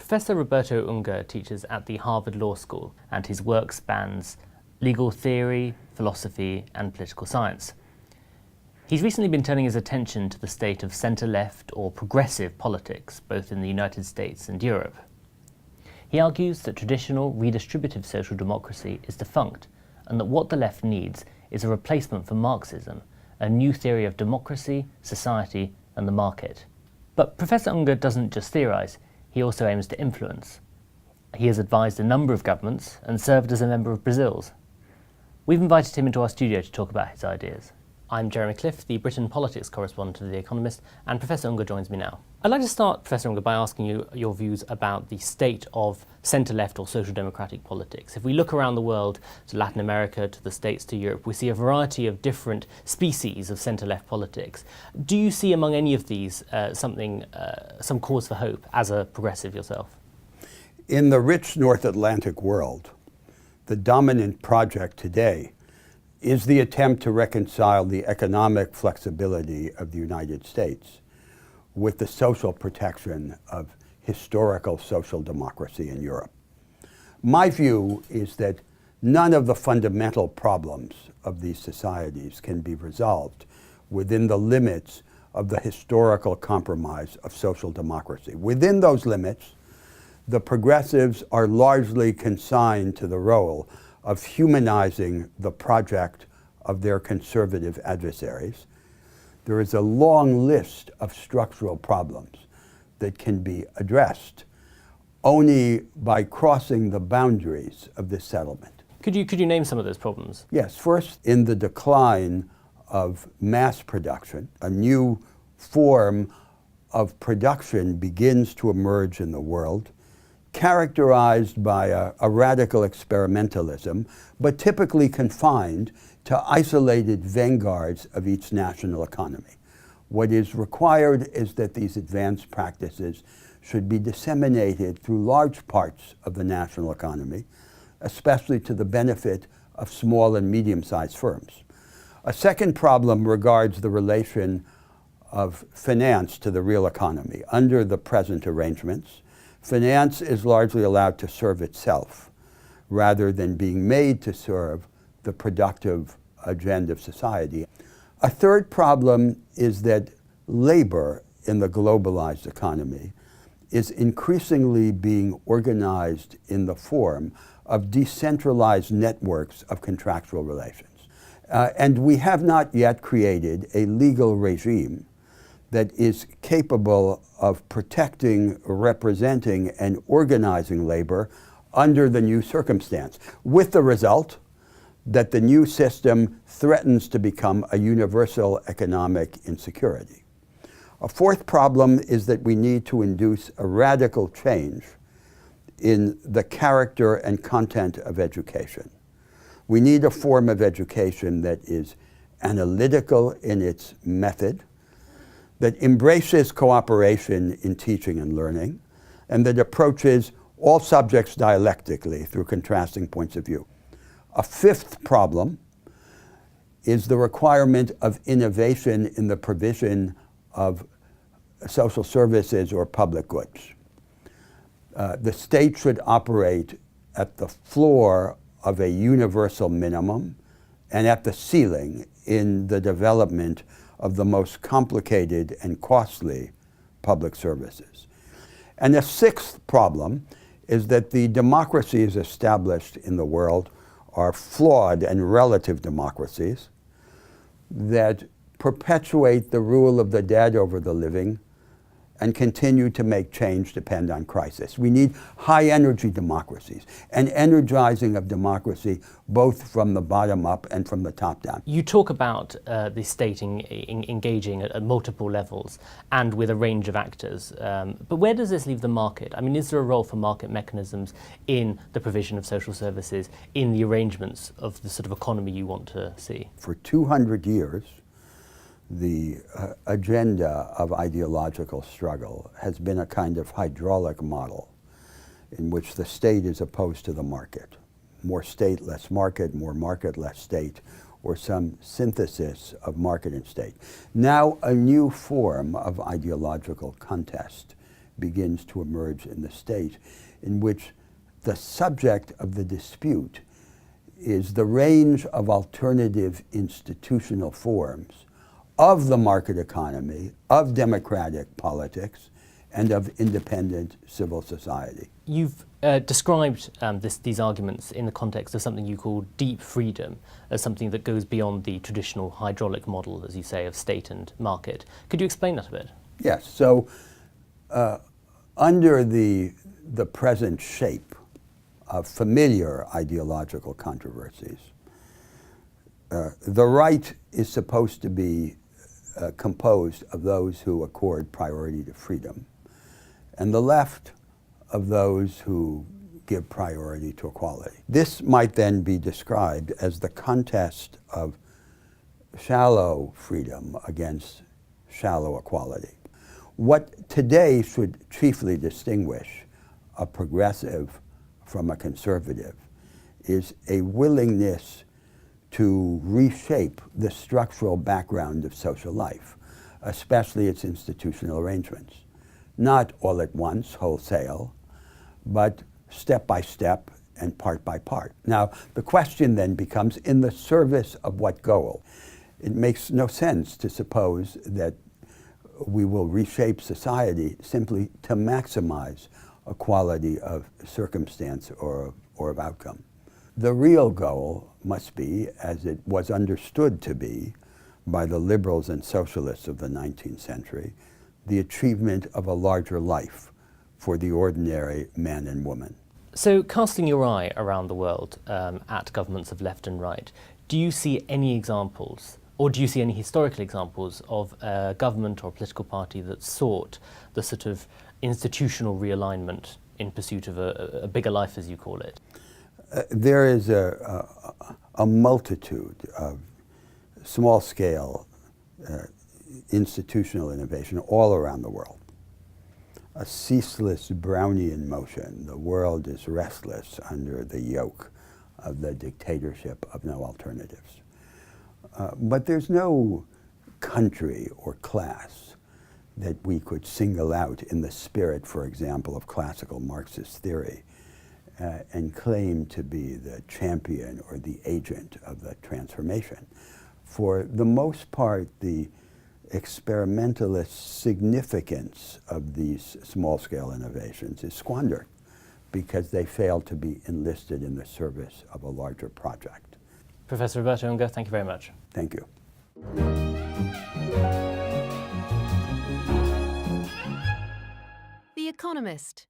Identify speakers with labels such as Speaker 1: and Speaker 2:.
Speaker 1: Professor Roberto Unger teaches at the Harvard Law School, and his work spans legal theory, philosophy, and political science. He's recently been turning his attention to the state of centre-left or progressive politics, both in the United States and Europe. He argues that traditional redistributive social democracy is defunct, and that what the left needs is a replacement for Marxism, a new theory of democracy, society, and the market. But Professor Unger doesn't just theorise, he also aims to influence. He has advised a number of governments and served as a member of Brazil's. We've invited him into our studio to talk about his ideas. I'm Jeremy Cliff, the Britain politics correspondent of The Economist, and Professor Unger joins me now. I'd like to start, Professor Unger, by asking you your views about the state of centre-left or social democratic politics. If we look around the world, to Latin America, to the States, to Europe, we see a variety of different species of centre-left politics. Do you see among any of these some cause for hope as a progressive yourself?
Speaker 2: In the rich North Atlantic world, the dominant project today is the attempt to reconcile the economic flexibility of the United States with the social protection of historical social democracy in Europe. My view is that none of the fundamental problems of these societies can be resolved within the limits of the historical compromise of social democracy. Within those limits, the progressives are largely consigned to the role of humanizing the project of their conservative adversaries. There is a long list of structural problems that can be addressed only by crossing the boundaries of this settlement.
Speaker 1: Could you name some of those problems?
Speaker 2: Yes. First, in the decline of mass production, a new form of production begins to emerge in the world, characterized by a radical experimentalism, but typically confined to isolated vanguards of each national economy. What is required is that these advanced practices should be disseminated through large parts of the national economy, especially to the benefit of small and medium-sized firms. A second problem regards the relation of finance to the real economy. Under the present arrangements, finance is largely allowed to serve itself rather than being made to serve the productive agenda of society. A third problem is that labor in the globalized economy is increasingly being organized in the form of decentralized networks of contractual relations. And we have not yet created a legal regime that is capable of protecting, representing, and organizing labor under the new circumstance, with the result that the new system threatens to become a universal economic insecurity. A fourth problem is that we need to induce a radical change in the character and content of education. We need a form of education that is analytical in its method, that embraces cooperation in teaching and learning, and that approaches all subjects dialectically through contrasting points of view. A fifth problem is the requirement of innovation in the provision of social services or public goods. The state should operate at the floor of a universal minimum and at the ceiling in the development of the most complicated and costly public services. And the sixth problem is that the democracies established in the world are flawed and relative democracies that perpetuate the rule of the dead over the living and continue to make change depend on crisis. We need high-energy democracies, an energizing of democracy both from the bottom up and from the top down.
Speaker 1: You talk about the state engaging at multiple levels and with a range of actors, but where does this leave the market? I mean, is there a role for market mechanisms in the provision of social services, in the arrangements of the sort of economy you want to see?
Speaker 2: For 200 years, the agenda of ideological struggle has been a kind of hydraulic model in which the state is opposed to the market. More state, less market, more market, less state, or some synthesis of market and state. Now a new form of ideological contest begins to emerge in the state, in which the subject of the dispute is the range of alternative institutional forms of the market economy, of democratic politics, and of independent civil society.
Speaker 1: You've described these arguments in the context of something you call deep freedom, as something that goes beyond the traditional hydraulic model, as you say, of state and market. Could you explain that a bit?
Speaker 2: Yes. So under the present shape of familiar ideological controversies, the right is supposed to be composed of those who accord priority to freedom, and the left of those who give priority to equality. This might then be described as the contest of shallow freedom against shallow equality. What today should chiefly distinguish a progressive from a conservative is a willingness to reshape the structural background of social life, especially its institutional arrangements. Not all at once, wholesale, but step by step and part by part. Now, the question then becomes, in the service of what goal? It makes no sense to suppose that we will reshape society simply to maximize a quality of circumstance or of outcome. The real goal must be, as it was understood to be by the liberals and socialists of the 19th century, the achievement of a larger life for the ordinary man and woman.
Speaker 1: So, casting your eye around the world at governments of left and right, do you see any examples, or do you see any historical examples of a government or political party that sought the sort of institutional realignment in pursuit of a bigger life, as you call it?
Speaker 2: There is a multitude of small-scale institutional innovation all around the world. A ceaseless Brownian motion. The world is restless under the yoke of the dictatorship of no alternatives. But there's no country or class that we could single out in the spirit, for example, of classical Marxist theory and claim to be the champion or the agent of the transformation. For the most part, the experimentalist significance of these small-scale innovations is squandered because they fail to be enlisted in the service of a larger project.
Speaker 1: Professor Roberto Unger, thank you very much.
Speaker 2: Thank you.
Speaker 3: The Economist.